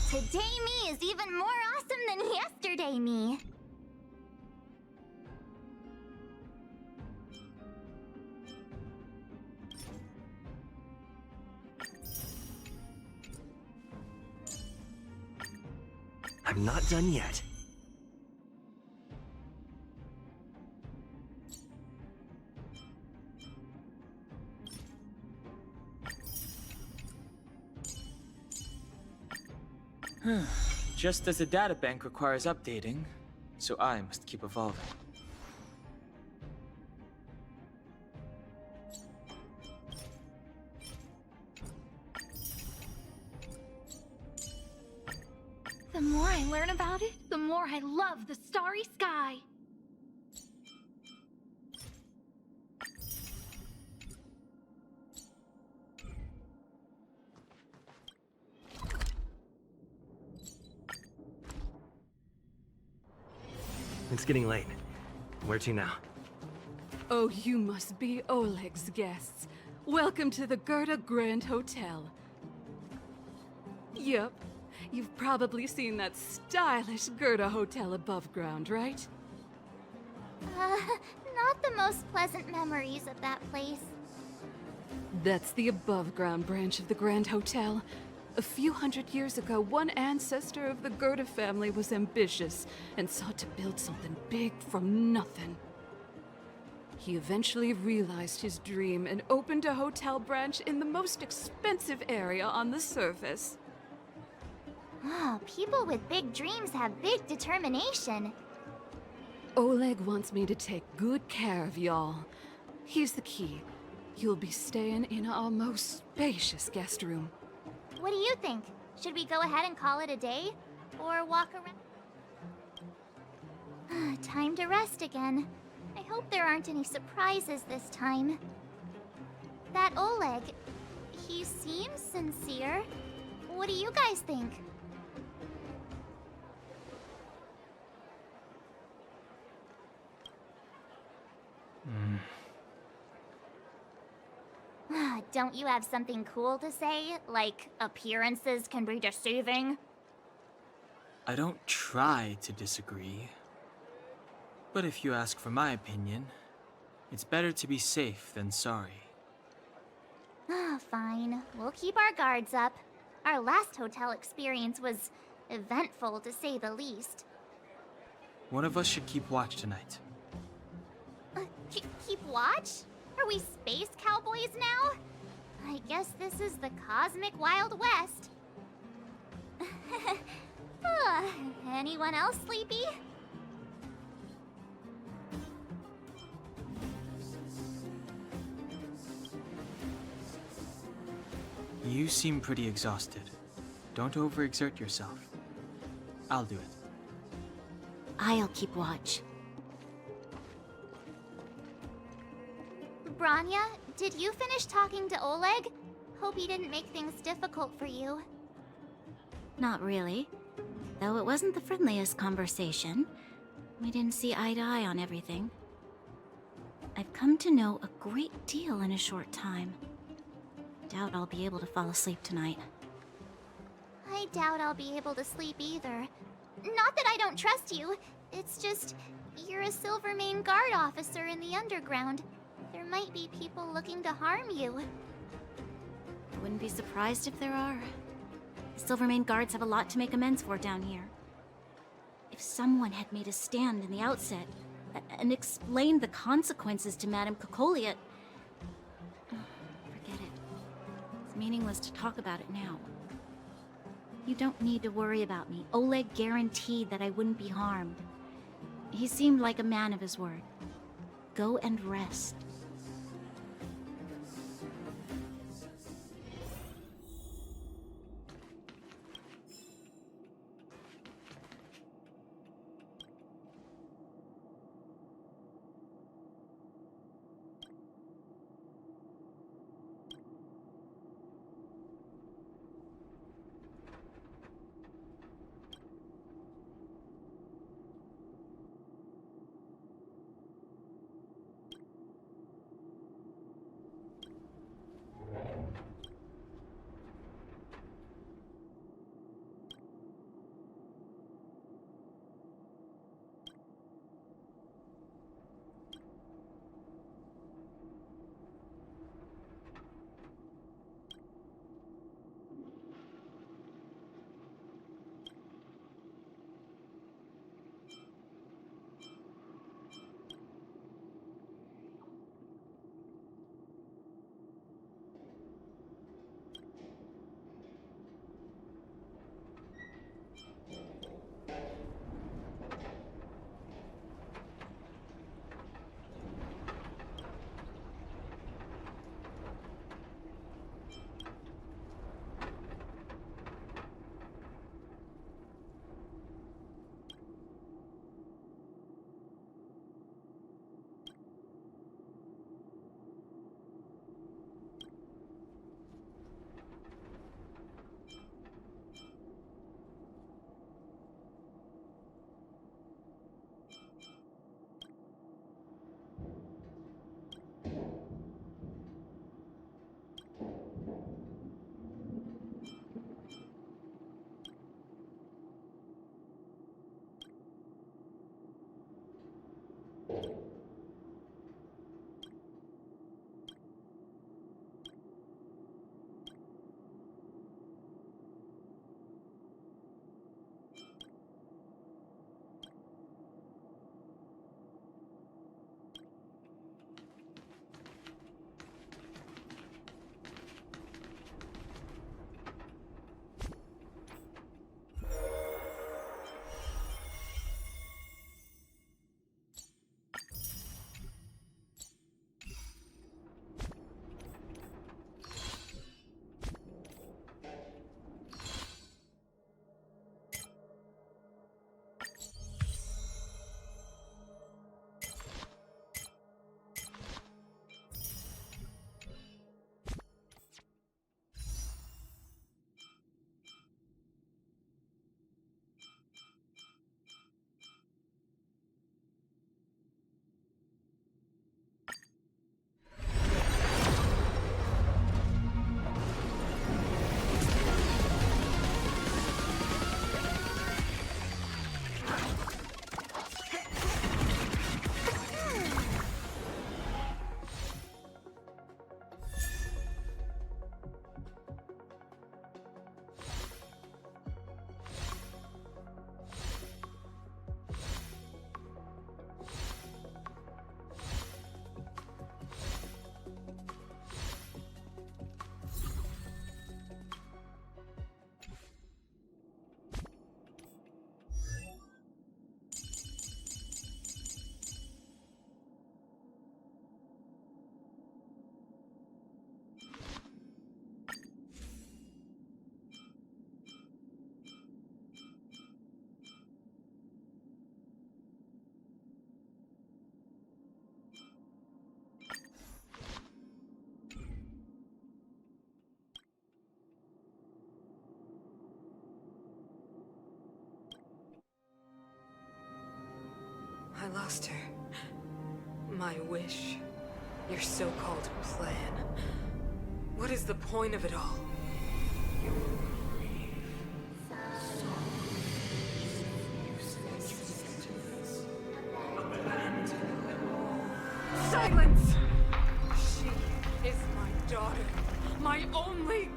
Today me is even more awesome than yesterday me. I'm not done yet. Just as the databank requires updating, so I must keep evolving. The more I learn about it, the more I love the starry sky. It's getting late. Where to now? Oh, you must be Oleg's guests. Welcome to the Gerda Grand Hotel. Yup. You've probably seen that stylish Gerda hotel above ground, right? Not the most pleasant memories of that place. That's the above-ground branch of the Grand Hotel. A few hundred years ago, one ancestor of the Gerda family was ambitious and sought to build something big from nothing. He eventually realized his dream and opened a hotel branch in the most expensive area on the surface. Oh, people with big dreams have big determination. Oleg wants me to take good care of y'all. Here's the key. You'll be staying in our most spacious guest room. What do you think? Should we go ahead and call it a day? Or walk around? Time to rest again. I hope there aren't any surprises this time. That Oleg, he seems sincere. What do you guys think? Don't you have something cool to say? Like, appearances can be deceiving? I don't try to disagree. But if you ask for my opinion, it's better to be safe than sorry. Fine. We'll keep our guards up. Our last hotel experience was eventful, to say the least. One of us should keep watch tonight. Keep watch? Are we space cowboys now? I guess this is the cosmic Wild West. Anyone else sleepy? You seem pretty exhausted. Don't overexert yourself. I'll do it. I'll keep watch. Branya, did you finish talking to Oleg? Hope he didn't make things difficult for you. Not really. Though it wasn't the friendliest conversation. We didn't see eye to eye on everything. I've come to know a great deal in a short time. Doubt I'll be able to fall asleep tonight. I doubt I'll be able to sleep either. Not that I don't trust you. It's just, you're a Silvermane Guard officer in the underground. There might be people looking to harm you. I wouldn't be surprised if there are. The Silvermane Guards have a lot to make amends for down here. If someone had made a stand in the outset, and explained the consequences to Madame Cocolia... Forget it. It's meaningless to talk about it now. You don't need to worry about me. Oleg guaranteed that I wouldn't be harmed. He seemed like a man of his word. Go and rest. I lost her. My wish. Your so-called plan. What is the point of it all? Silence! She is my daughter. My only...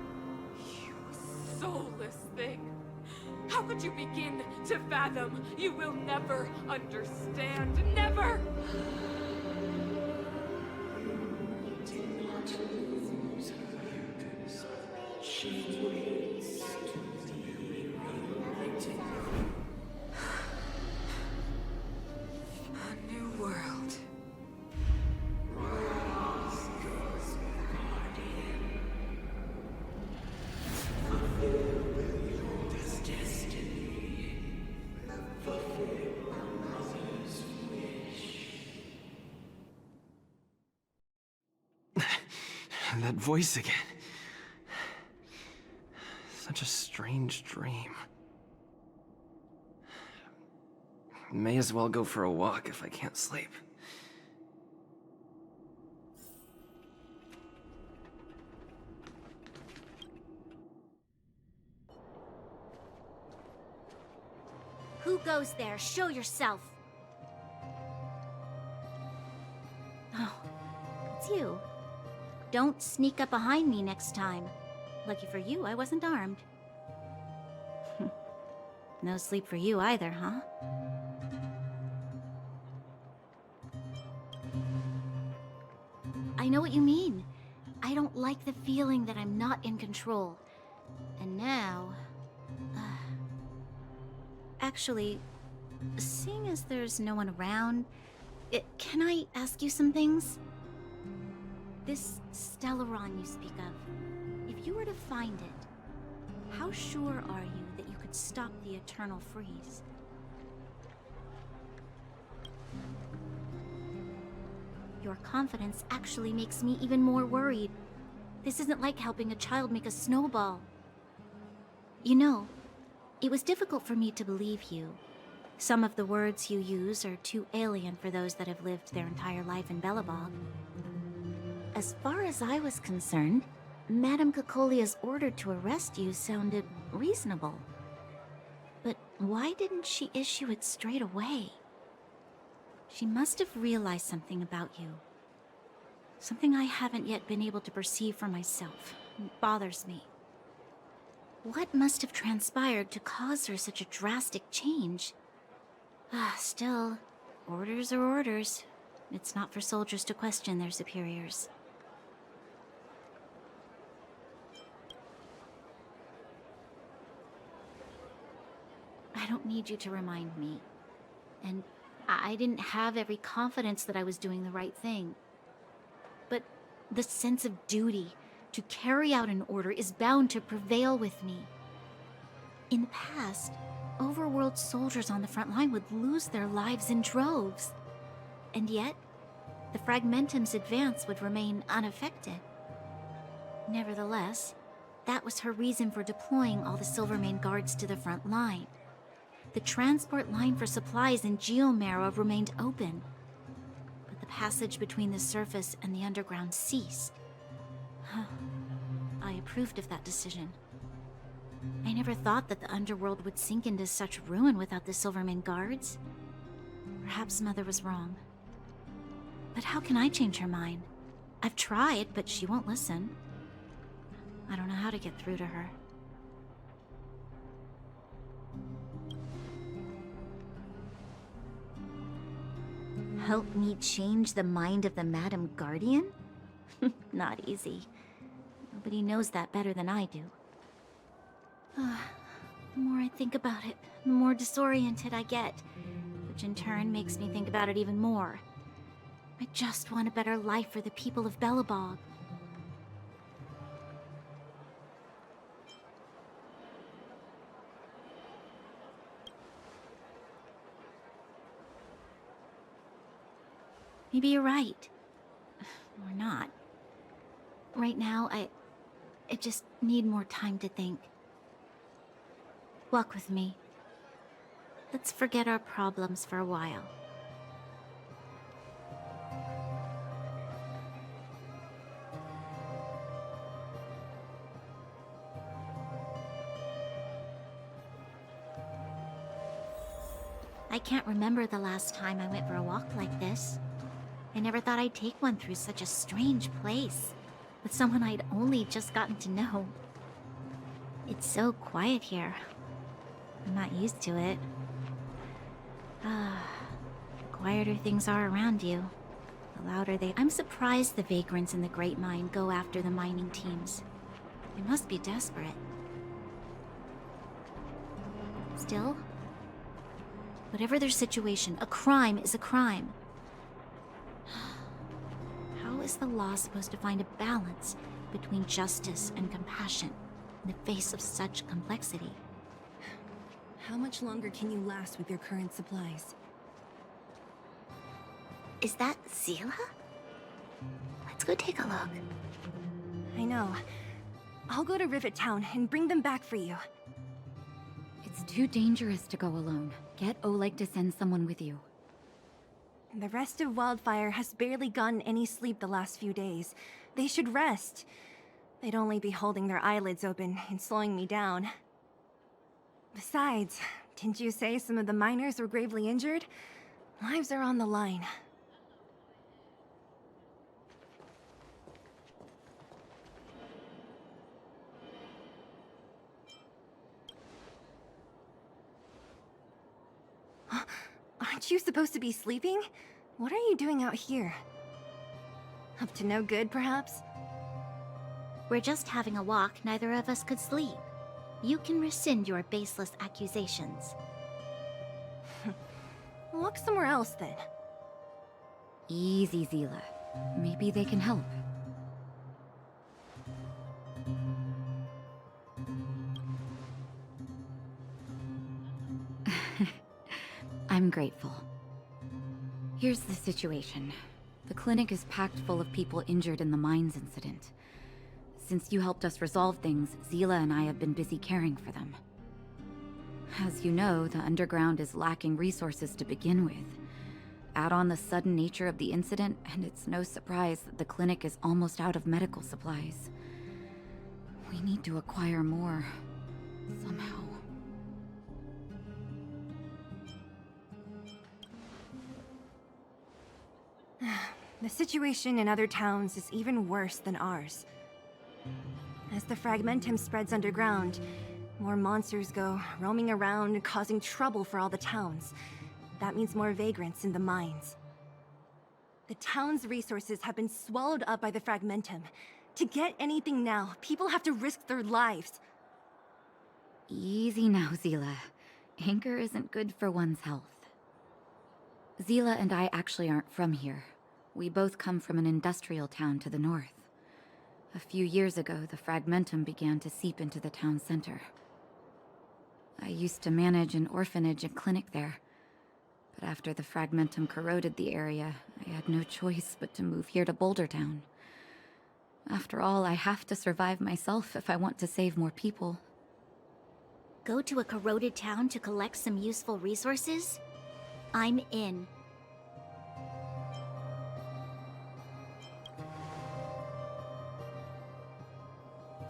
You soulless thing. How could you begin to fathom? You will never understand. Never! A new world. That voice again. Such a strange dream. May as well go for a walk if I can't sleep. Who goes there? Show yourself. Oh, it's you. Don't sneak up behind me next time. Lucky for you, I wasn't armed. No sleep for you either, huh? I know what you mean. I don't like the feeling that I'm not in control. And now... Actually, seeing as there's no one around, can I ask you some things? This Stellaron you speak of, if you were to find it, how sure are you that you could stop the eternal freeze? Your confidence actually makes me even more worried. This isn't like helping a child make a snowball. You know, it was difficult for me to believe you. Some of the words you use are too alien for those that have lived their entire life in Belobog. As far as I was concerned, Madame Cocolia's order to arrest you sounded reasonable. But why didn't she issue it straight away? She must have realized something about you. Something I haven't yet been able to perceive for myself. It bothers me. What must have transpired to cause her such a drastic change? Still, orders are orders. It's not for soldiers to question their superiors. I don't need you to remind me. And I didn't have every confidence that I was doing the right thing. But the sense of duty to carry out an order is bound to prevail with me. In the past, overworld soldiers on the front line would lose their lives in droves. And yet, the Fragmentum's advance would remain unaffected. Nevertheless, that was her reason for deploying all the Silvermane guards to the front line. The transport line for supplies in Geomera remained open, but the passage between the surface and the underground ceased. I approved of that decision. I never thought that the underworld would sink into such ruin without the Silvermane guards. Perhaps Mother was wrong. But how can I change her mind? I've tried, but she won't listen. I don't know how to get through to her. Help me change the mind of the Madam Guardian? Not easy. Nobody knows that better than I do. The more I think about it, the more disoriented I get, which in turn makes me think about it even more. I just want a better life for the people of Belobog. Maybe you're right. Or not. Right now, I just need more time to think. Walk with me. Let's forget our problems for a while. I can't remember the last time I went for a walk like this. I never thought I'd take one through such a strange place, with someone I'd only just gotten to know. It's so quiet here. I'm not used to it. The quieter things are around you, the louder they... I'm surprised the vagrants in the Great Mine go after the mining teams. They must be desperate. Still, whatever their situation, a crime is a crime. How is the law supposed to find a balance between justice and compassion in the face of such complexity? How much longer can you last with your current supplies? Is that Zila? Let's go take a look. I know. I'll go to Rivet Town and bring them back for you. It's too dangerous to go alone. Get Oleg to send someone with you. The rest of Wildfire has barely gotten any sleep the last few days. They should rest. They'd only be holding their eyelids open and slowing me down. Besides, didn't you say some of the miners were gravely injured? Lives are on the line. Aren't you supposed to be sleeping? What are you doing out here? Up to no good, perhaps? We're just having a walk. Neither of us could sleep. You can rescind your baseless accusations. Walk somewhere else, then. Easy, Zila. Maybe they can help. I'm grateful. Here's the situation. The clinic is packed full of people injured in the mines incident. Since you helped us resolve things, Zila and I have been busy caring for them. As you know, the underground is lacking resources to begin with. Add on the sudden nature of the incident, and it's no surprise that the clinic is almost out of medical supplies. We need to acquire more, somehow. The situation in other towns is even worse than ours. As the fragmentum spreads underground, more monsters go roaming around, causing trouble for all the towns. That means more vagrants in the mines. The town's resources have been swallowed up by the fragmentum. To get anything now, people have to risk their lives. Easy now, Zila. Anger isn't good for one's health. Zila and I actually aren't from here. We both come from an industrial town to the north. A few years ago, the fragmentum began to seep into the town center. I used to manage an orphanage and clinic there. But after the fragmentum corroded the area, I had no choice but to move here to Boulder Town. After all, I have to survive myself if I want to save more people. Go to a corroded town to collect some useful resources? I'm in.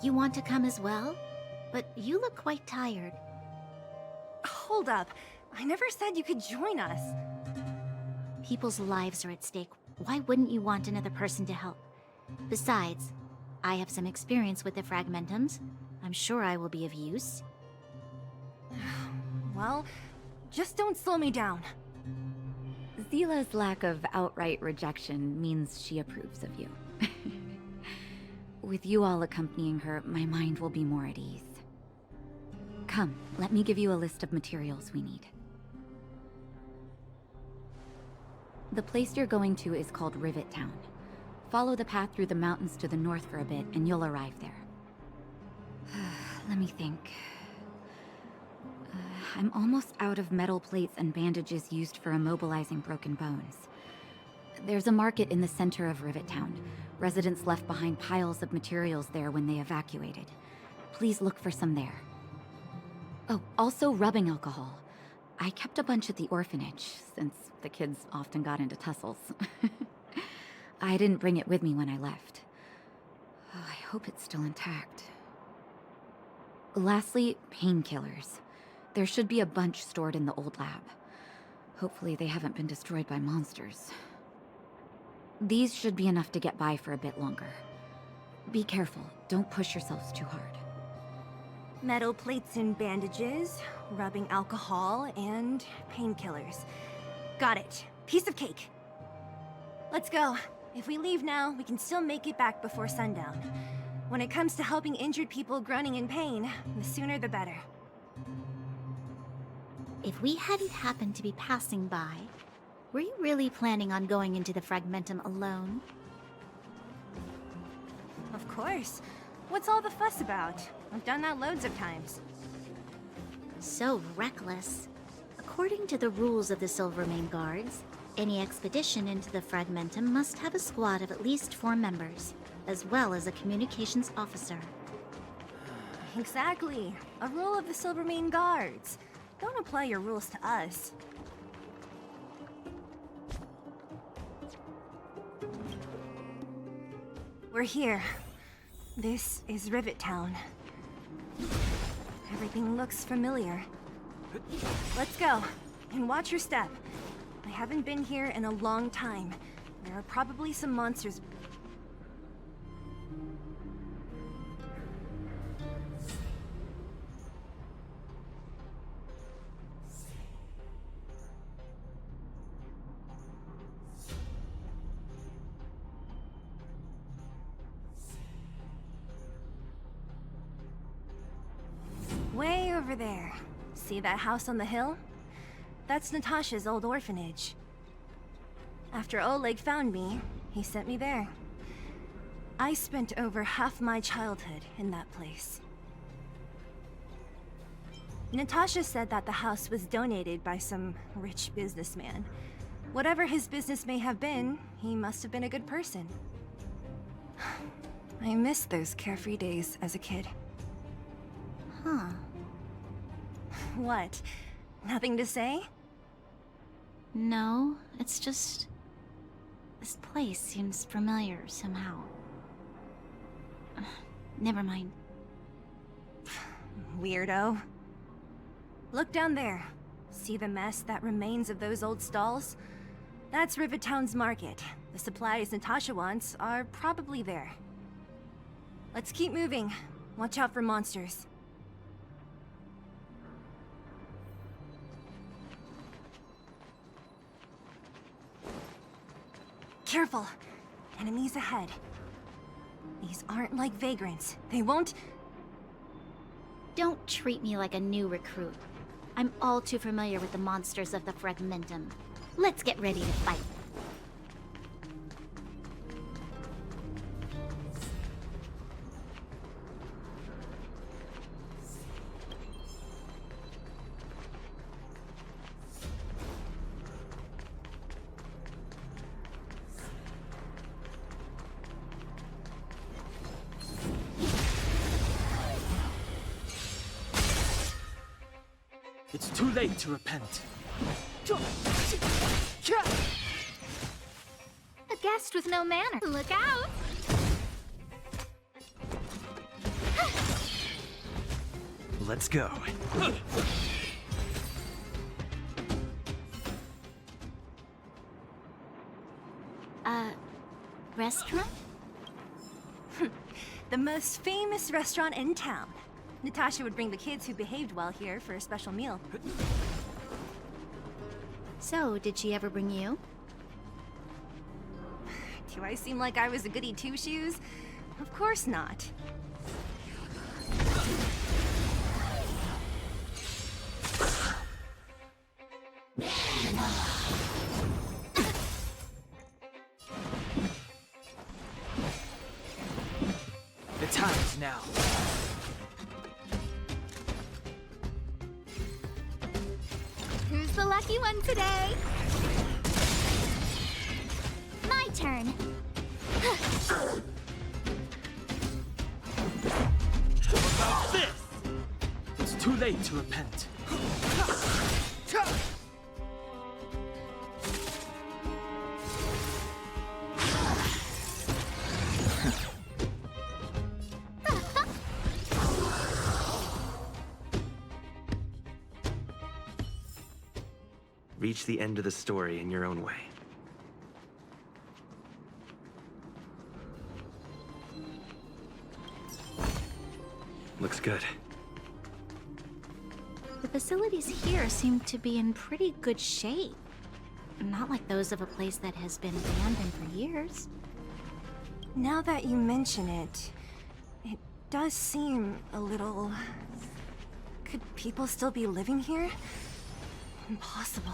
You want to come as well? But you look quite tired. Hold up. I never said you could join us. People's lives are at stake. Why wouldn't you want another person to help? Besides, I have some experience with the fragmentums. I'm sure I will be of use. Well, just don't slow me down. Zila's lack of outright rejection means she approves of you. With you all accompanying her, my mind will be more at ease. Come, let me give you a list of materials we need. The place you're going to is called Rivet Town. Follow the path through the mountains to the north for a bit, and you'll arrive there. Let me think. I'm almost out of metal plates and bandages used for immobilizing broken bones. There's a market in the center of Rivet Town. Residents left behind piles of materials there when they evacuated. Please look for some there. Oh, also rubbing alcohol. I kept a bunch at the orphanage, since the kids often got into tussles. I didn't bring it with me when I left. Oh, I hope it's still intact. Lastly, painkillers. There should be a bunch stored in the old lab. Hopefully they haven't been destroyed by monsters. These should be enough to get by for a bit longer. Be careful, don't push yourselves too hard. Metal plates and bandages, rubbing alcohol, and painkillers. Got it. Piece of cake. Let's go. If we leave now, we can still make it back before sundown. When it comes to helping injured people groaning in pain, the sooner the better. If we hadn't happened to be passing by, were you really planning on going into the fragmentum alone? Of course. What's all the fuss about? I've done that loads of times. So reckless. According to the rules of the Silvermane Guards, any expedition into the fragmentum must have a squad of at least 4 members, as well as a communications officer. Exactly. A rule of the Silvermane Guards. Don't apply your rules to us. We're here. This is Rivet Town. Everything looks familiar. Let's go. And watch your step. I haven't been here in a long time. There are probably some monsters. Way over there. See that house on the hill? That's Natasha's old orphanage. After Oleg found me, he sent me there. I spent over half my childhood in that place. Natasha said that the house was donated by some rich businessman. Whatever his business may have been, he must have been a good person. I miss those carefree days as a kid. Huh. What? Nothing to say? No, it's just... this place seems familiar somehow. Never mind. Weirdo. Look down there. See the mess that remains of those old stalls? That's Rivet Town's market. The supplies Natasha wants are probably there. Let's keep moving. Watch out for monsters. Careful! Enemies ahead. These aren't like vagrants. They won't... Don't treat me like a new recruit. I'm all too familiar with the monsters of the Fragmentum. Let's get ready to fight. It's too late to repent. A guest with no manner. Look out! Let's go. Restaurant? The most famous restaurant in town. Natasha would bring the kids who behaved well here for a special meal. So, did she ever bring you? Do I seem like I was a goody two-shoes? Of course not. The time is now. Who's the lucky one today? My turn. It's too late to repent. Reach the end of the story in your own way. Looks good. The facilities here seem to be in pretty good shape. Not like those of a place that has been abandoned for years. Now that you mention it, it does seem a little... Could people still be living here? Impossible.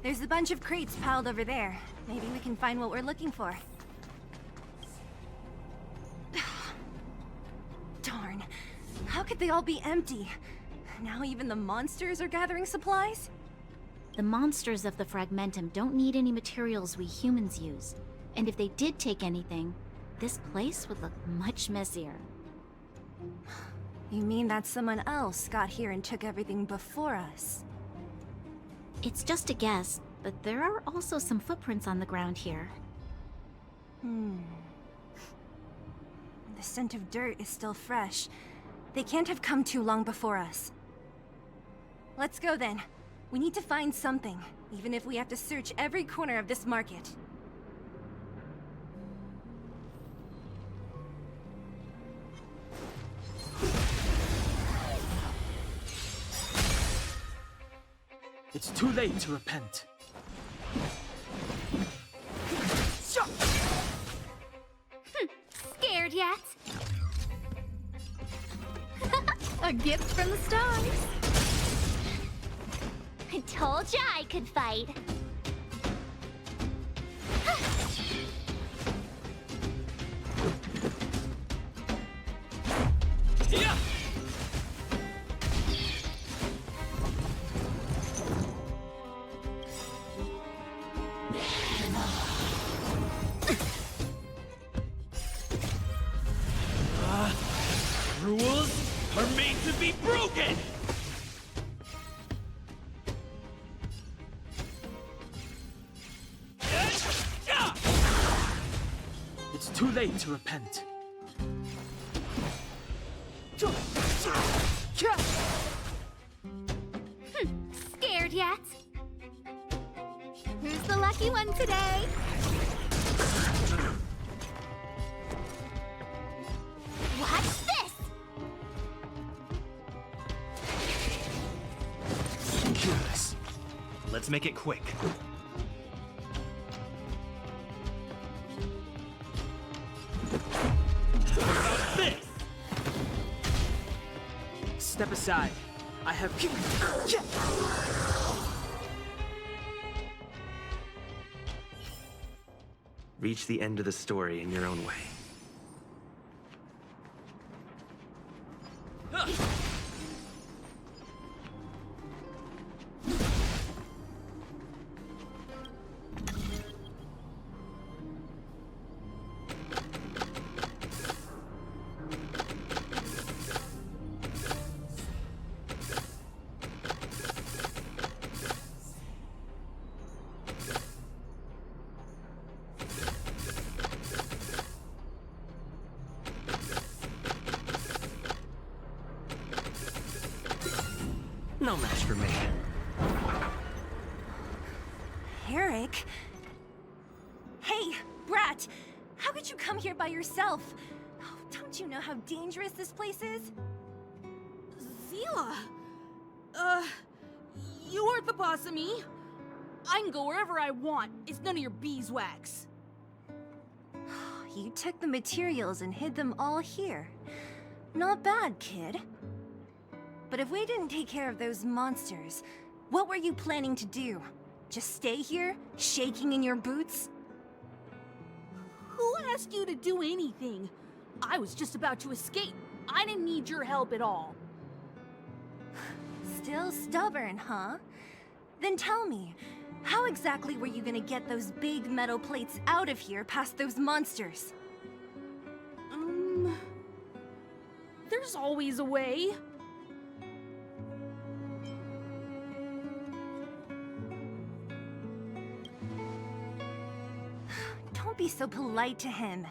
There's a bunch of crates piled over there. Maybe we can find what we're looking for. Darn. How could they all be empty? Now even the monsters are gathering supplies? The monsters of the Fragmentum don't need any materials we humans use. And if they did take anything, this place would look much messier. You mean that someone else got here and took everything before us? It's just a guess, but there are also some footprints on the ground here. The scent of dirt is still fresh. They can't have come too long before us. Let's go then. We need to find something, even if we have to search every corner of this market. It's too late to repent. Scared yet? A gift from the stars. I told ya I could fight. Yeah! Rules are made to be broken! It's too late to repent. lucky one today! Watch this! Yes. Let's make it quick. What about this? Step aside. I have. Reach the end of the story in your own way. No match for me. Eric? Hey, Brat! How could you come here by yourself? Oh, don't you know how dangerous this place is? Zila! You aren't the boss of me. I can go wherever I want. It's none of your beeswax. You took the materials and hid them all here. Not bad, kid. But if we didn't take care of those monsters, what were you planning to do? Just stay here, shaking in your boots? Who asked you to do anything? I was just about to escape. I didn't need your help at all. Still stubborn, huh? Then tell me, how exactly were you gonna get those big metal plates out of here past those monsters? There's always a way. Don't be so polite to him.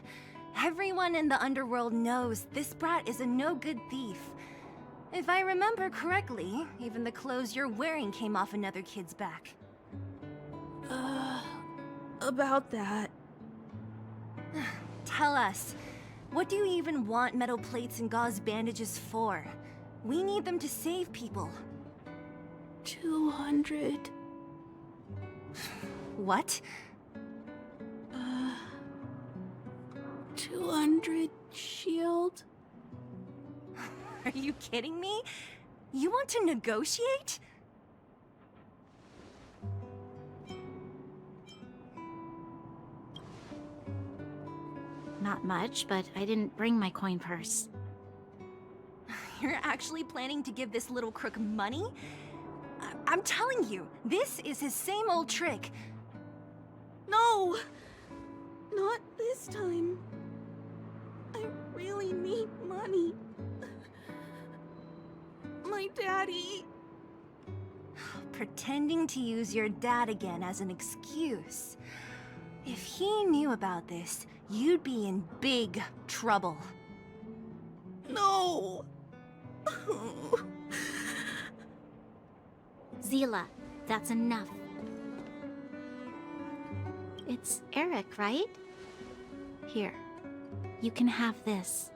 Everyone in the underworld knows this brat is a no-good thief. If I remember correctly, even the clothes you're wearing came off another kid's back. About that. Tell us, what do you even want metal plates and gauze bandages for? We need them to save people. 200. What? 200 shield. Are you kidding me? You want to negotiate? Not much, but I didn't bring my coin purse. You're actually planning to give this little crook money? I'm telling you, this is his same old trick. No! Not this time. I really need money. My daddy... Pretending to use your dad again as an excuse. If he knew about this, you'd be in big trouble. No! Zila, that's enough. It's Eric, right? Here, you can have this.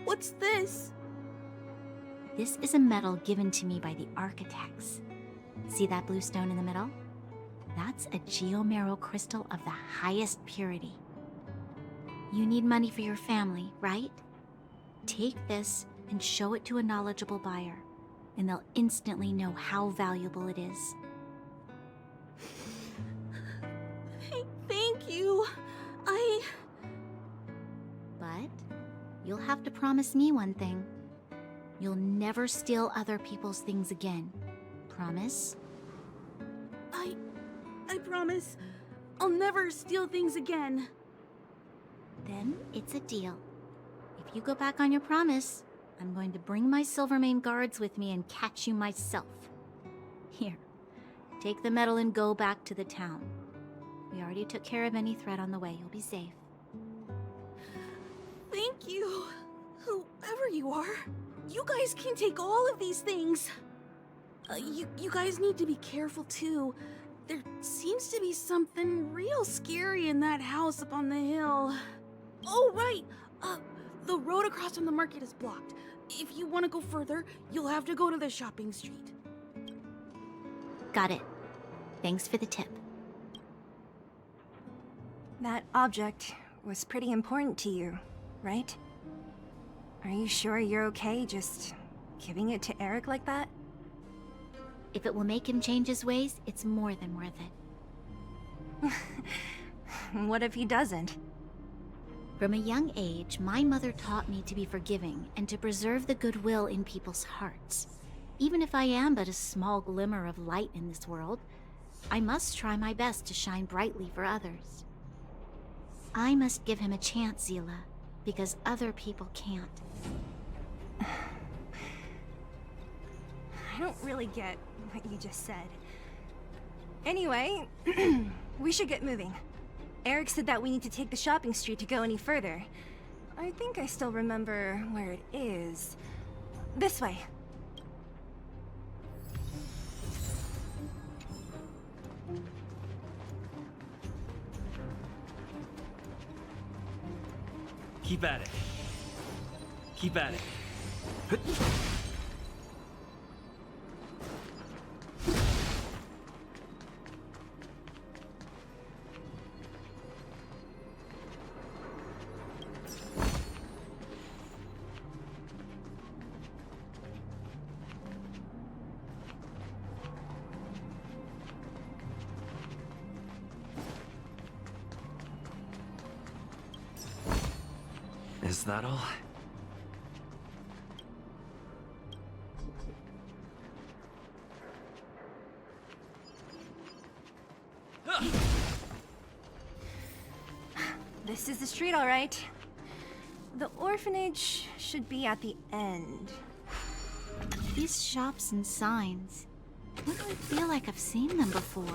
What's this? This is a medal given to me by the architects. See that blue stone in the middle? That's a geomarrow crystal of the highest purity. You need money for your family, right? Take this and show it to a knowledgeable buyer, and they'll instantly know how valuable it is. Thank you. But you'll have to promise me one thing. You'll never steal other people's things again. Promise? I promise. I'll never steal things again. Then it's a deal. If you go back on your promise, I'm going to bring my Silvermane guards with me and catch you myself. Here, take the medal and go back to the town. We already took care of any threat on the way. You'll be safe. Thank you. Whoever you are, you guys can take all of these things. You guys need to be careful too. There seems to be something real scary in that house up on the hill. Oh, right! The road across from the market is blocked. If you want to go further, you'll have to go to the shopping street. Got it. Thanks for the tip. That object was pretty important to you, right? Are you sure you're okay just giving it to Eric like that? If it will make him change his ways, it's more than worth it. What if he doesn't? From a young age, my mother taught me to be forgiving and to preserve the goodwill in people's hearts. Even if I am but a small glimmer of light in this world, I must try my best to shine brightly for others. I must give him a chance, Zila, because other people can't. I don't really get what you just said. Anyway, we should get moving. Eric said that we need to take the shopping street to go any further. I think I still remember where it is. This way. Keep at it. Keep at it. Is that all? This is the street, all right. The orphanage should be at the end. These shops and signs. Why do I feel like I've seen them before?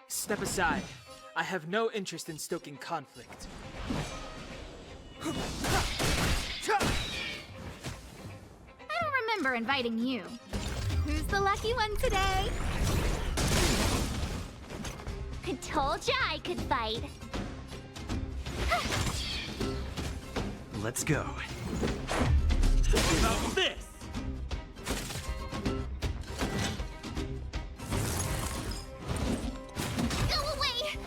Step aside. I have no interest in stoking conflict. I don't remember inviting you. Who's the lucky one today? I told ya I could fight. Let's go. How about this? Go away!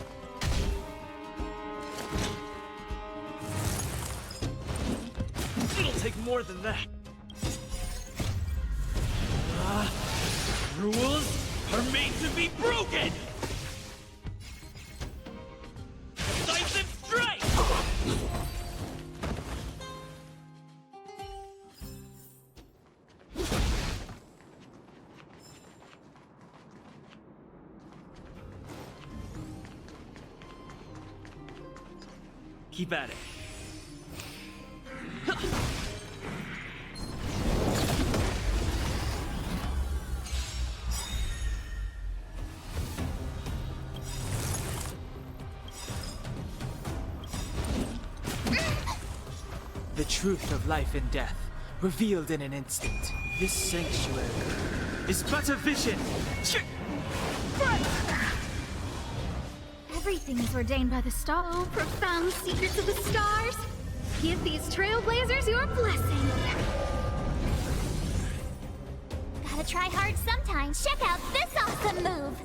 It'll take more than that. Rules are made to be broken! Decisive strike! Keep at it. The truth of life and death, revealed in an instant. This sanctuary is but a vision. Everything is ordained by the star. Oh, profound secrets of the stars. Give these trailblazers your blessing. Gotta try hard sometimes. Check out this awesome move.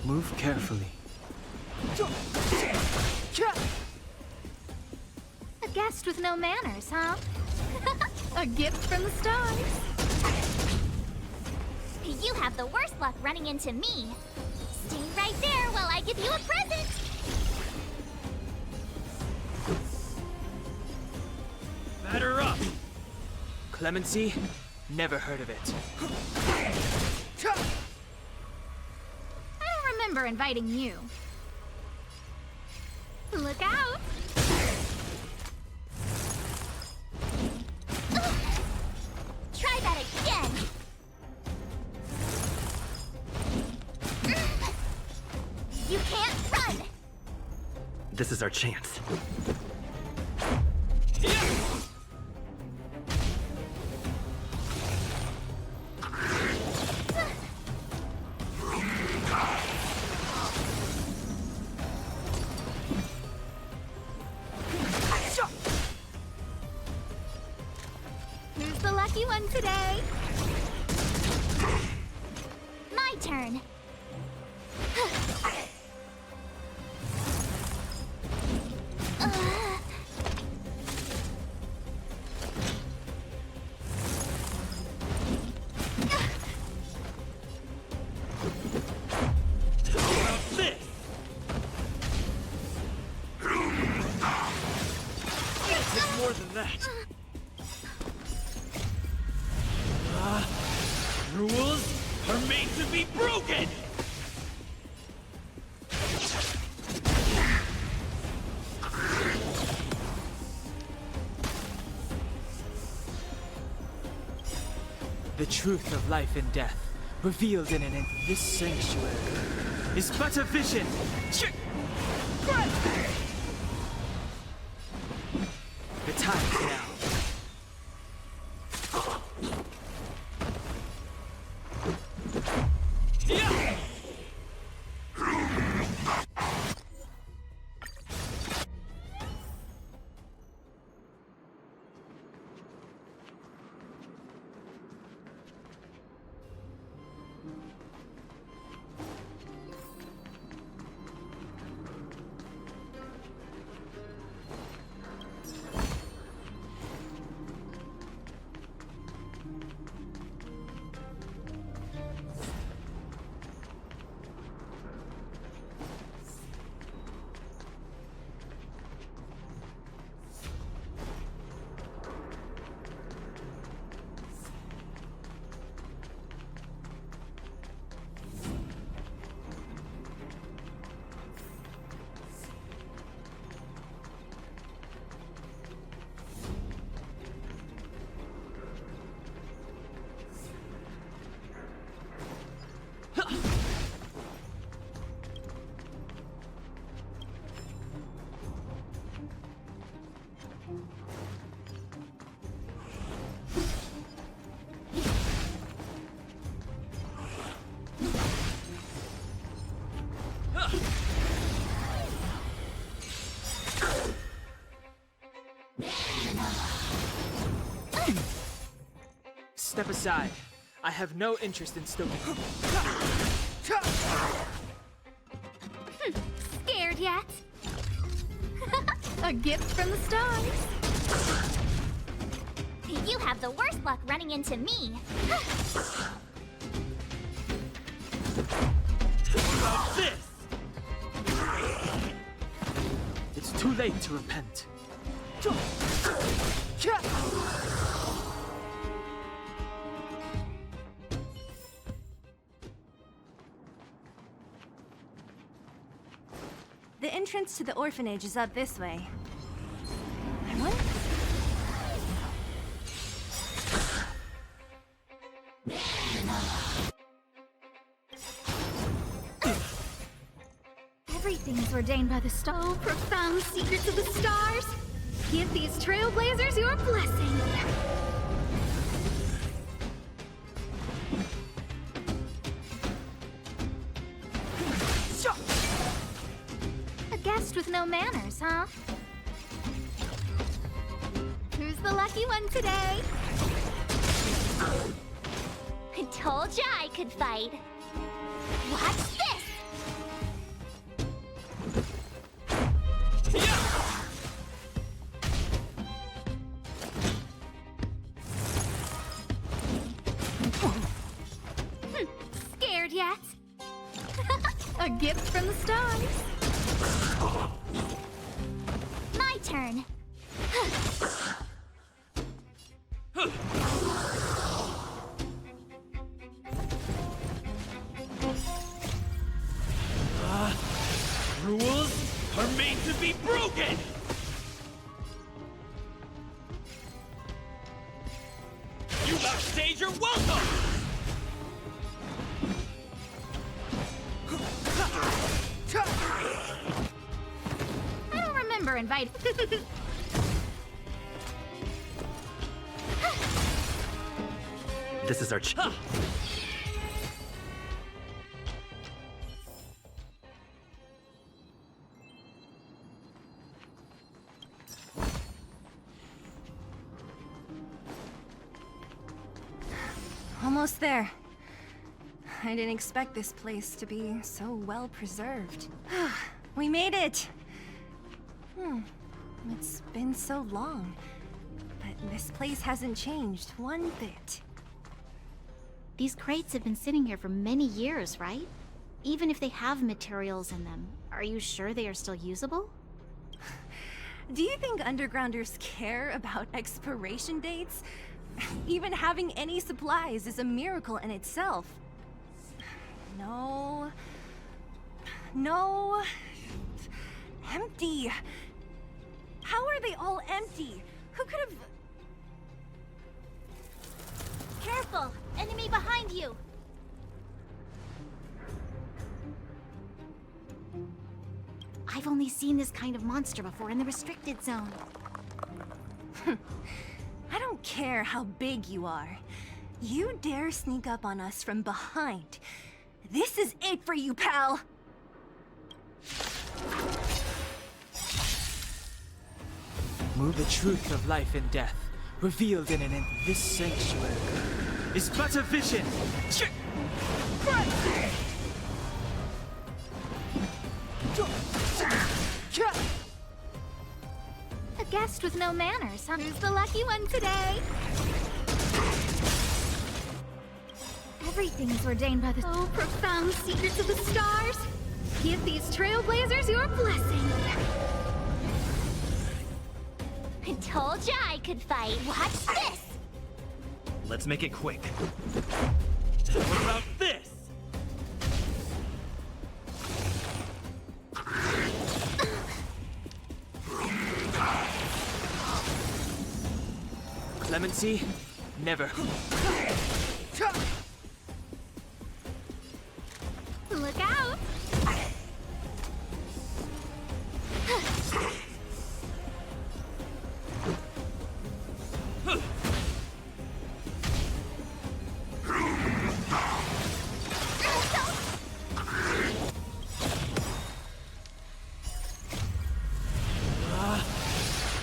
Move carefully. A guest with no manners, huh? A gift from the stars. You have the worst luck running into me. Stay right there while I give you a present! Batter up! Clemency? Never heard of it. I don't remember inviting you. Look out! Try that again! You can't run! This is our chance. Who's the lucky one today? My turn. This! It's more than that. Rules are made to be broken! The truth of life and death, revealed in this sanctuary, is but a vision. The time is now. Step aside. I have no interest in stoking. Scared yet? A gift from the stars. You have the worst luck running into me. About this! It's too late to repent. The entrance to the orphanage is up this way. What? Everything's ordained by the star. Oh, profound secrets of the stars. Give these trailblazers your blessing. A guest with no manners, huh? Who's the lucky one today? I told ya I could fight. Watch this! A gift from the stars. My turn. Rules are made to be broken! You upstage your welcome! I don't remember inviting. This is our chance. Almost there. I didn't expect this place to be so well preserved. We made it! It's been so long, but this place hasn't changed one bit. These crates have been sitting here for many years, right? Even if they have materials in them, are you sure they are still usable? Do you think undergrounders care about expiration dates? Even having any supplies is a miracle in itself. No. No. Empty. How are they all empty? Who could have... Careful! Enemy behind you! I've only seen this kind of monster before in the restricted zone. I don't care how big you are. You dare sneak up on us from behind. This is it for you, pal! The truth of life and death, revealed in this sanctuary, is but a vision. A guest with no manners, huh? Who's the lucky one today? Everything is ordained by the profound secrets of the stars. Give these trailblazers your blessing. I told ya I could fight. Watch this! Let's make it quick. What about this? Clemency? Never. Look out!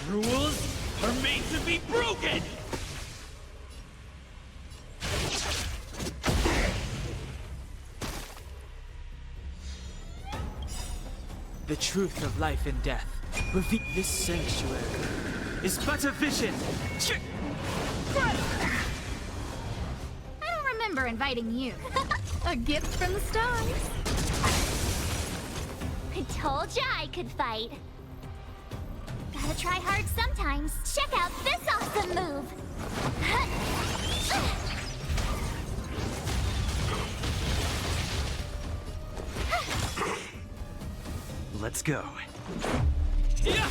Rules are made to be broken! The truth of life and death, revealed this sanctuary, is but a vision. I don't remember inviting you. A gift from the stars. I told ya I could fight. Gotta try hard sometimes. Check out this awesome move. Let's go. Yeah!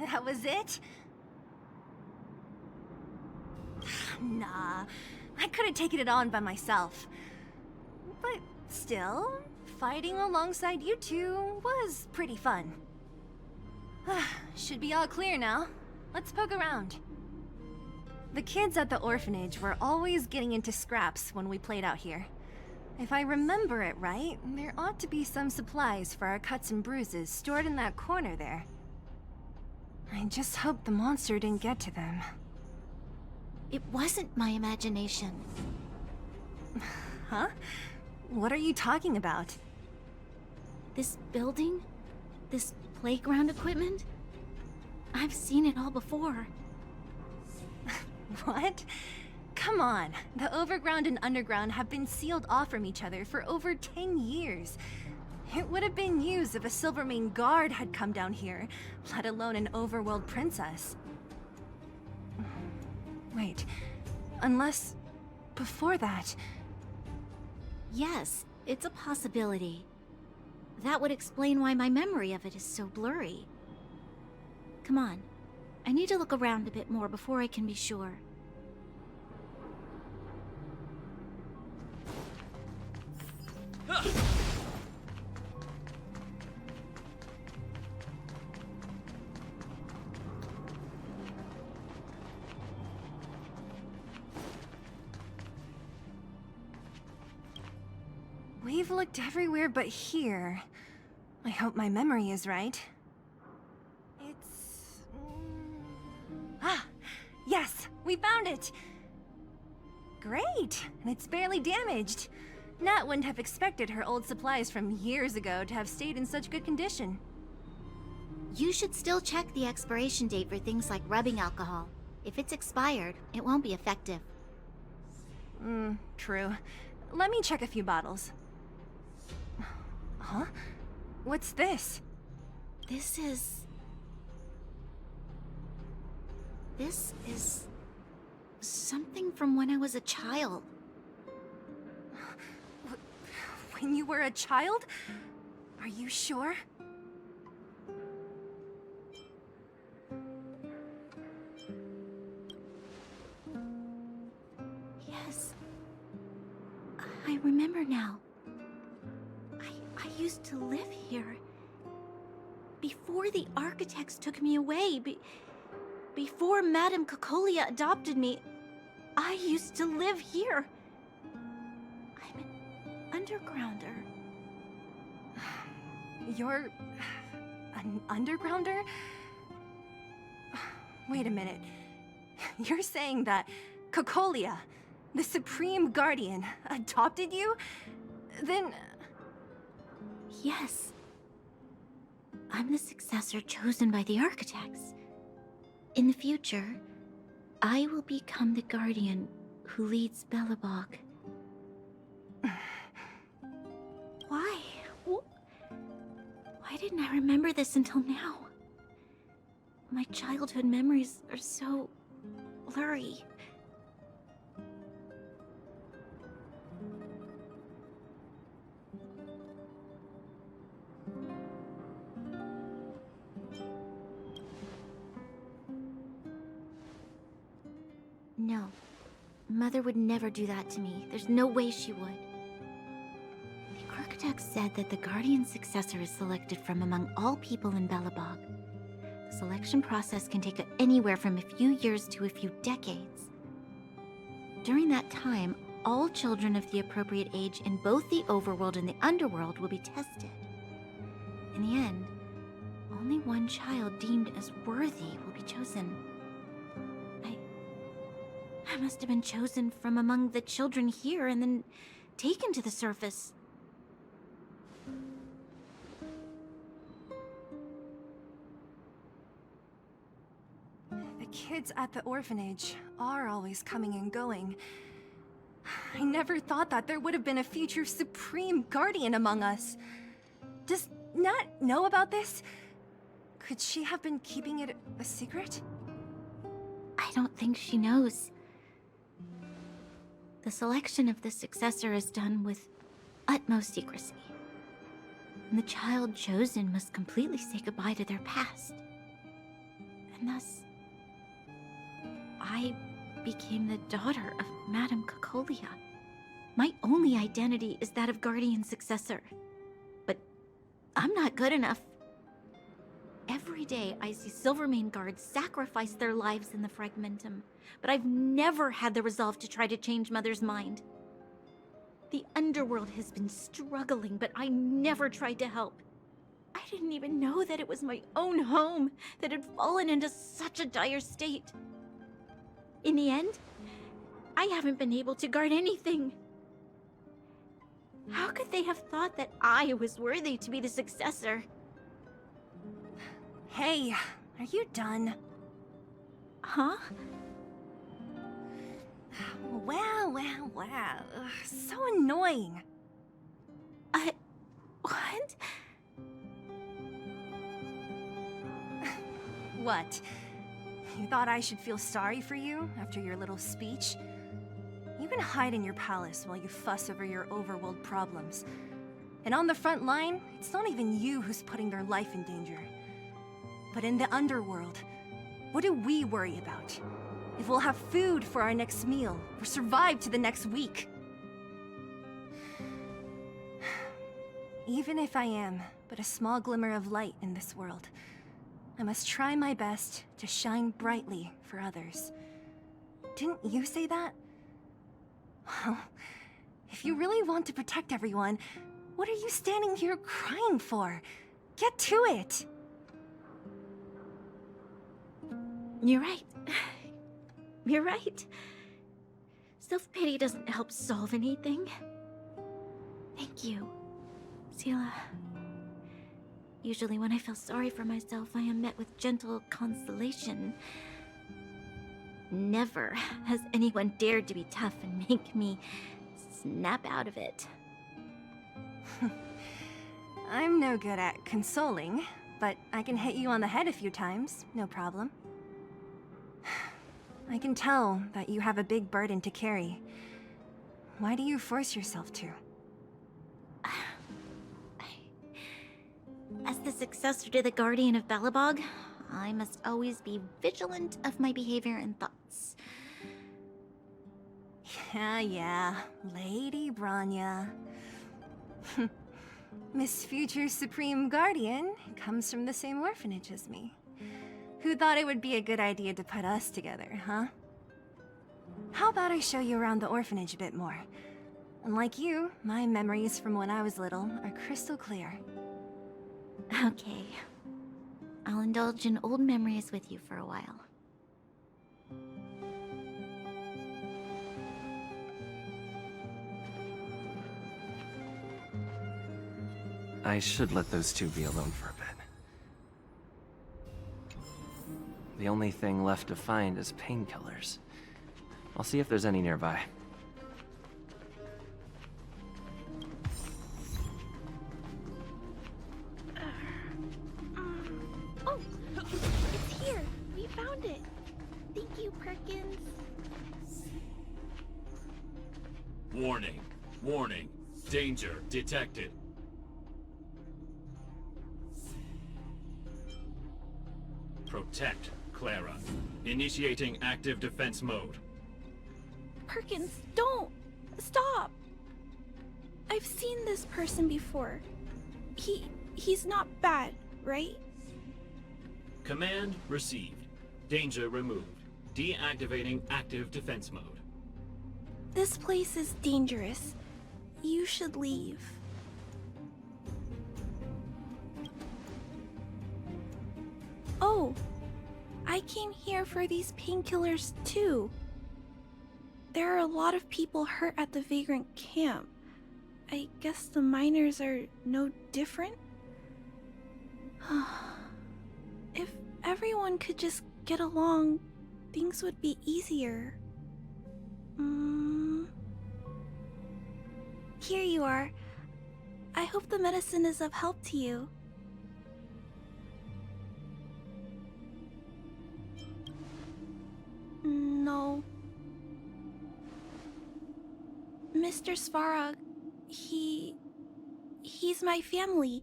That was it? Nah, I could have taken it on by myself. But still, fighting alongside you two was pretty fun. Should be all clear now. Let's poke around. The kids at the orphanage were always getting into scraps when we played out here. If I remember it right, there ought to be some supplies for our cuts and bruises stored in that corner there. I just hope the monster didn't get to them. It wasn't my imagination. Huh? What are you talking about? This building? This playground equipment? I've seen it all before. What? Come on. The overground and underground have been sealed off from each other for over 10 years. It would have been news if a Silvermane guard had come down here, let alone an overworld princess. Wait, unless before that... Yes, it's a possibility. That would explain why my memory of it is so blurry. Come on. I need to look around a bit more before I can be sure. We've looked everywhere but here. I hope my memory is right. It's... Ah! Yes! We found it! Great! And it's barely damaged. Nat wouldn't have expected her old supplies from years ago to have stayed in such good condition. You should still check the expiration date for things like rubbing alcohol. If it's expired, it won't be effective. True. Let me check a few bottles. Huh? What's this? This is something from when I was a child. When you were a child? Are you sure? Yes. I remember now. I used to live here. Before the architects took me away, before Madame Cocolia adopted me, I used to live here. I'm an undergrounder. You're... an undergrounder? Wait a minute. You're saying that Cocolia, the Supreme Guardian, adopted you? Then... Yes. I'm the successor chosen by the architects. In the future, I will become the guardian who leads Belobog. Why? Why didn't I remember this until now? My childhood memories are so blurry. No. Mother would never do that to me. There's no way she would. The architect said that the Guardian's successor is selected from among all people in Belobog. The selection process can take anywhere from a few years to a few decades. During that time, all children of the appropriate age in both the overworld and the underworld will be tested. In the end, only one child deemed as worthy will be chosen. I must have been chosen from among the children here and then taken to the surface. The kids at the orphanage are always coming and going. I never thought that there would have been a future Supreme Guardian among us. Does Nat know about this? Could she have been keeping it a secret? I don't think she knows. The selection of the successor is done with utmost secrecy. And the child chosen must completely say goodbye to their past. And thus, I became the daughter of Madame Cocolia. My only identity is that of guardian successor. But I'm not good enough. Every day I see Silvermane guards sacrifice their lives in the Fragmentum, but I've never had the resolve to try to change Mother's mind. The underworld has been struggling, but I never tried to help. I didn't even know that it was my own home that had fallen into such a dire state. In the end, I haven't been able to guard anything. How could they have thought that I was worthy to be the successor? Hey, are you done? Huh? Wow, wow, wow. Ugh, so annoying. What? What? You thought I should feel sorry for you after your little speech? You can hide in your palace while you fuss over your overworld problems. And on the front line, it's not even you who's putting their life in danger. But in the underworld, what do we worry about? If we'll have food for our next meal, or survive to the next week. Even if I am but a small glimmer of light in this world, I must try my best to shine brightly for others. Didn't you say that? Well, if you really want to protect everyone, what are you standing here crying for? Get to it! You're right. You're right. Self-pity doesn't help solve anything. Thank you, Sela. Usually when I feel sorry for myself, I am met with gentle consolation. Never has anyone dared to be tough and make me snap out of it. I'm no good at consoling, but I can hit you on the head a few times, no problem. I can tell that you have a big burden to carry. Why do you force yourself to? As the successor to the Guardian of Balabog, I must always be vigilant of my behavior and thoughts. Yeah, Lady Branya. Miss Future Supreme Guardian comes from the same orphanage as me. Who thought it would be a good idea to put us together, huh? How about I show you around the orphanage a bit more? Unlike you, my memories from when I was little are crystal clear. Okay. I'll indulge in old memories with you for a while. I should let those two be alone for a bit. The only thing left to find is painkillers. I'll see if there's any nearby. Oh, it's here. We found it. Thank you, Perkins. Warning. Warning. Danger detected. Protect Clara. Initiating active defense mode. Perkins, don't! Stop! I've seen this person before. He's not bad, right? Command received. Danger removed. Deactivating active defense mode. This place is dangerous. You should leave. Oh, I came here for these painkillers too. There are a lot of people hurt at the Vagrant camp. I guess the miners are no different? If everyone could just get along, things would be easier. Here you are. I hope the medicine is of help to you. No. Mr. Svarog, he's my family.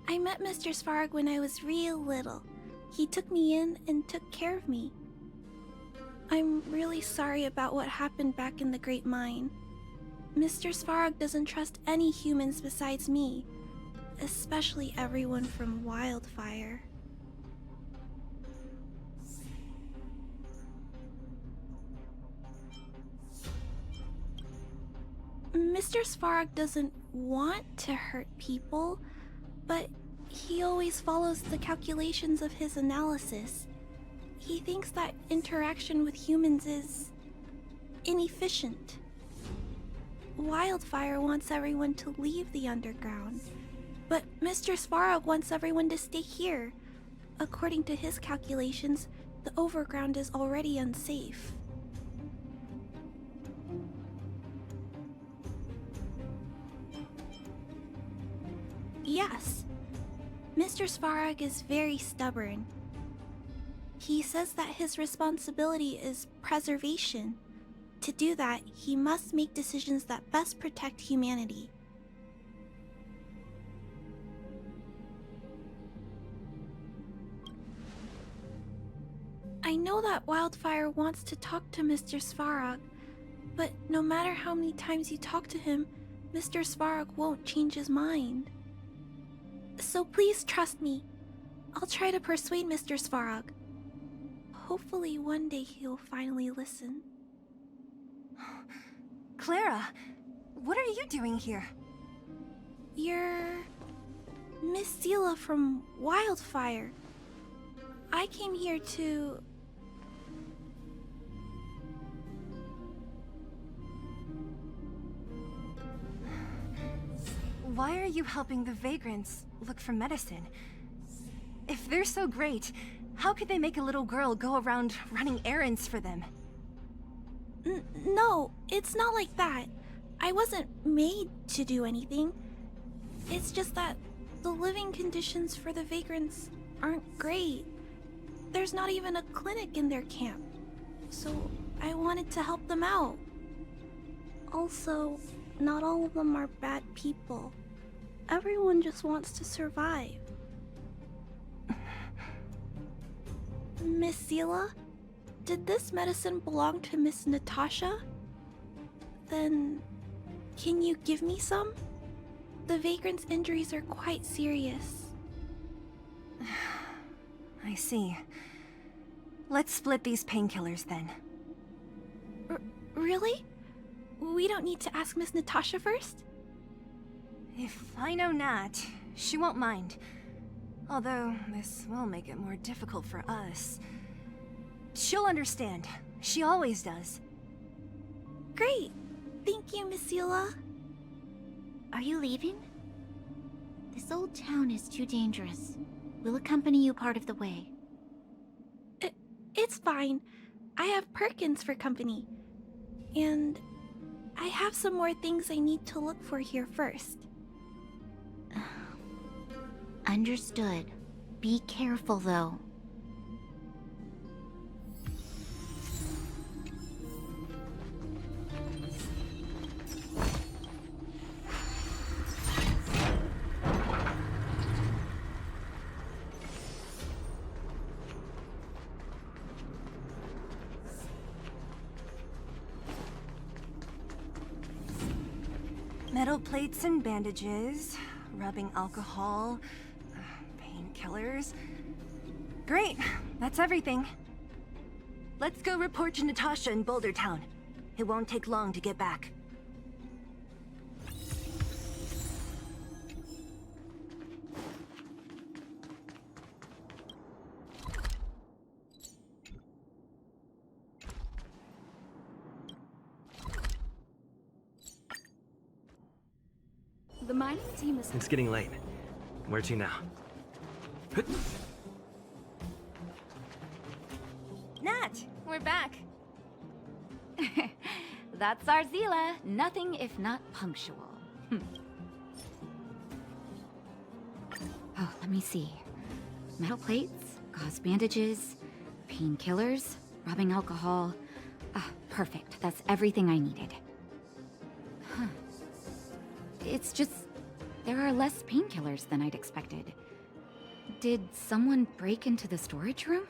I met Mr. Svarog when I was real little. He took me in and took care of me. I'm really sorry about what happened back in the Great Mine. Mr. Svarog doesn't trust any humans besides me, especially everyone from Wildfire. Mr. Svarog doesn't want to hurt people, but he always follows the calculations of his analysis. He thinks that interaction with humans is inefficient. Wildfire wants everyone to leave the underground, but Mr. Svarog wants everyone to stay here. according to his calculations, the overground is already unsafe. Yes. Mr. Svarog is very stubborn. He says that his responsibility is preservation. To do that, he must make decisions that best protect humanity. I know that Wildfire wants to talk to Mr. Svarog, but no matter how many times you talk to him, Mr. Svarog won't change his mind. So please trust me. I'll try to persuade Mr. Svarog. Hopefully one day he'll finally listen. Clara, what are you doing here? You're Miss Zila from Wildfire. I came here to... Why are you helping the vagrants look for medicine? If they're so great, how could they make a little girl go around running errands for them? No, it's not like that. I wasn't made to do anything. It's just that the living conditions for the vagrants aren't great. There's not even a clinic in their camp. So I wanted to help them out. Also, not all of them are bad people. Everyone just wants to survive. Miss Zila, did this medicine belong to Miss Natasha? Then, can you give me some? The vagrant's injuries are quite serious. I see. Let's split these painkillers then. Really? We don't need to ask Miss Natasha first? If I know Nat, she won't mind. Although, this will make it more difficult for us. She'll understand. She always does. Great! Thank you, Miss Zila. Are you leaving? This old town is too dangerous. We'll accompany you part of the way. It's fine. I have Perkins for company. And I have some more things I need to look for here first. Understood. Be careful, though. Metal plates and bandages, rubbing alcohol, painkillers. Great, that's everything. Let's go report to Natasha in Boulder Town. It won't take long to get back. The mining team is... It's getting late. Where to now? Nat, we're back. That's our Zila. Nothing if not punctual. Oh, let me see. Metal plates, gauze bandages, painkillers, rubbing alcohol. Ah, perfect. That's everything I needed. Huh. It's just... there are less painkillers than I'd expected. Did someone break into the storage room?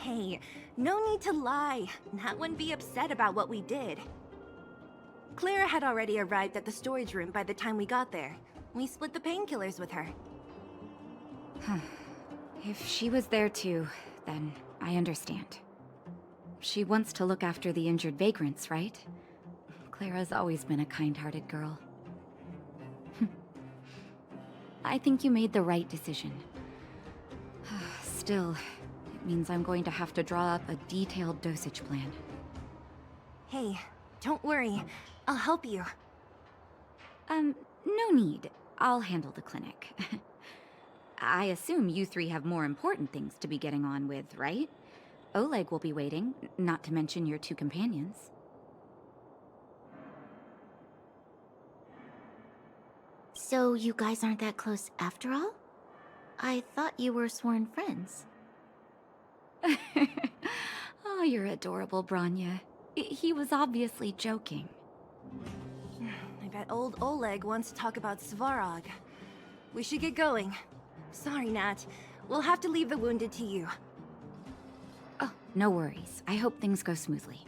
Hey, no need to lie. Nat wouldn't be upset about what we did. Clara had already arrived at the storage room by the time we got there. We split the painkillers with her. If she was there too, then I understand. She wants to look after the injured vagrants, right? Clara's always been a kind-hearted girl. I think you made the right decision. Still, it means I'm going to have to draw up a detailed dosage plan. Hey, don't worry. I'll help you. No need. I'll handle the clinic. I assume you three have more important things to be getting on with, right? Oleg will be waiting, not to mention your two companions. So you guys aren't that close after all? I thought you were sworn friends. Oh, you're adorable, Branya. He was obviously joking. I bet old Oleg wants to talk about Svarog. We should get going. Sorry, Nat. We'll have to leave the wounded to you. Oh, no worries. I hope things go smoothly.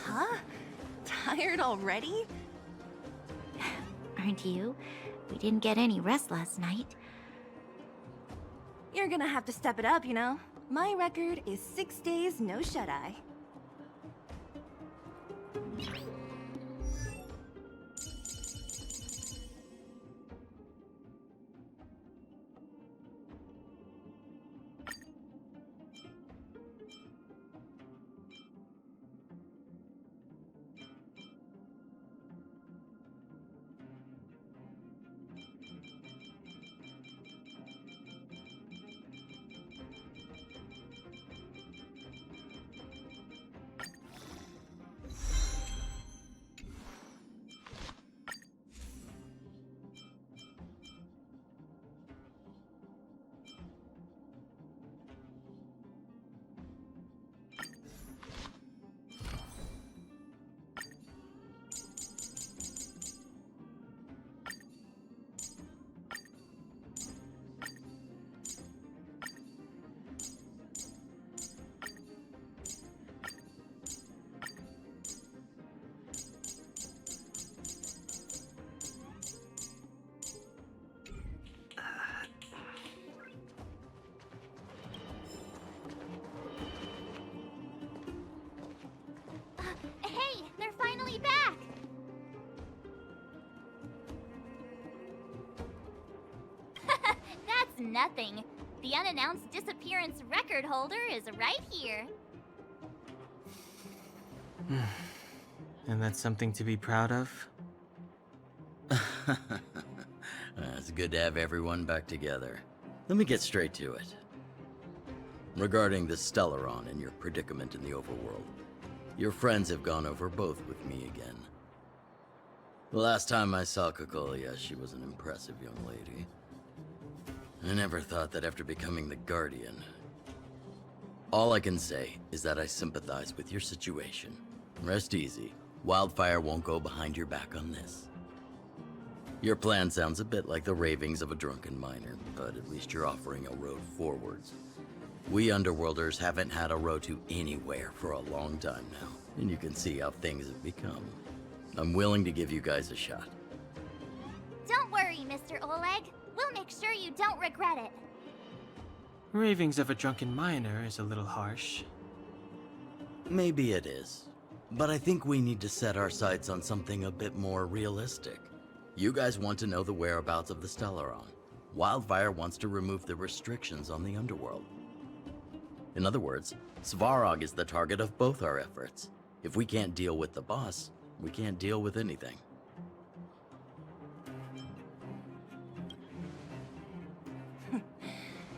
Huh? Tired already? Aren't you? We didn't get any rest last night. You're gonna have to step it up, you know? My record is 6 days, no shut-eye. Hey, they're finally back! That's nothing. The unannounced disappearance record holder is right here. And that's something to be proud of? It's good to have everyone back together. Let me get straight to it. Regarding the Stellaron and your predicament in the overworld, your friends have gone over both with me again. The last time I saw Kokolia, she was an impressive young lady. I never thought that after becoming the Guardian. All I can say is that I sympathize with your situation. Rest easy. Wildfire won't go behind your back on this. Your plan sounds a bit like the ravings of a drunken miner, but at least you're offering a road forwards. We Underworlders haven't had a road to anywhere for a long time now, and you can see how things have become. I'm willing to give you guys a shot. Don't worry, Mr. Oleg. We'll make sure you don't regret it. Ravings of a drunken miner is a little harsh. Maybe it is, but I think we need to set our sights on something a bit more realistic. You guys want to know the whereabouts of the Stellaron. Wildfire wants to remove the restrictions on the Underworld. In other words, Svarog is the target of both our efforts. If we can't deal with the boss, we can't deal with anything.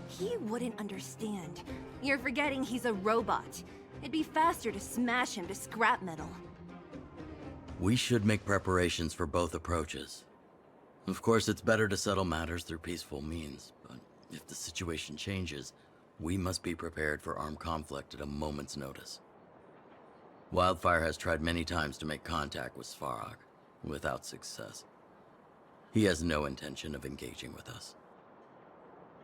He wouldn't understand. You're forgetting he's a robot. It'd be faster to smash him to scrap metal. We should make preparations for both approaches. Of course, it's better to settle matters through peaceful means, but if the situation changes, we must be prepared for armed conflict at a moment's notice. Wildfire has tried many times to make contact with Svarog, without success. He has no intention of engaging with us.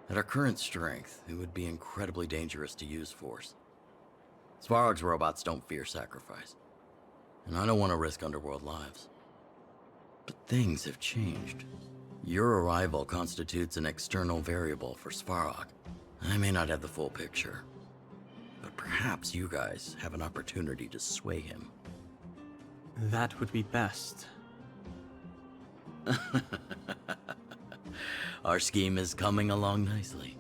At our current strength, it would be incredibly dangerous to use force. Svarog's robots don't fear sacrifice, and I don't want to risk Underworld lives. But things have changed. Your arrival constitutes an external variable for Svarog. I may not have the full picture, but perhaps you guys have an opportunity to sway him. That would be best. Our scheme is coming along nicely.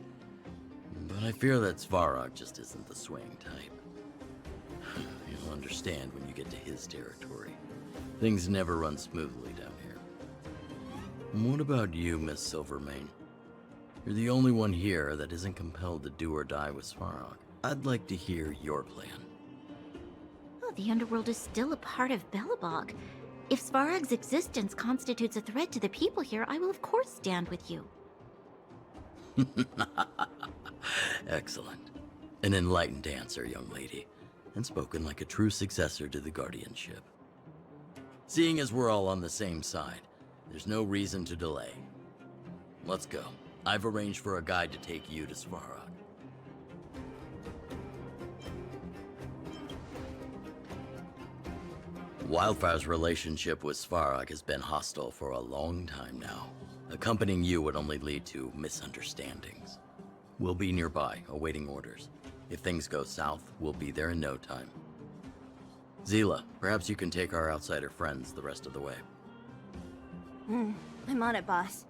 But I fear that Svarog just isn't the swaying type. You'll understand when you get to his territory. Things never run smoothly down here. And what about you, Miss Silvermane? You're the only one here that isn't compelled to do or die with Svarog. I'd like to hear your plan. Oh, the underworld is still a part of Belobog. If Svarog's existence constitutes a threat to the people here, I will of course stand with you. Excellent. An enlightened answer, young lady, and spoken like a true successor to the guardianship. Seeing as we're all on the same side, there's no reason to delay. Let's go. I've arranged for a guide to take you to Svarog. Wildfire's relationship with Svarog has been hostile for a long time now. Accompanying you would only lead to misunderstandings. We'll be nearby, awaiting orders. If things go south, we'll be there in no time. Zila, perhaps you can take our outsider friends the rest of the way. I'm on it, boss.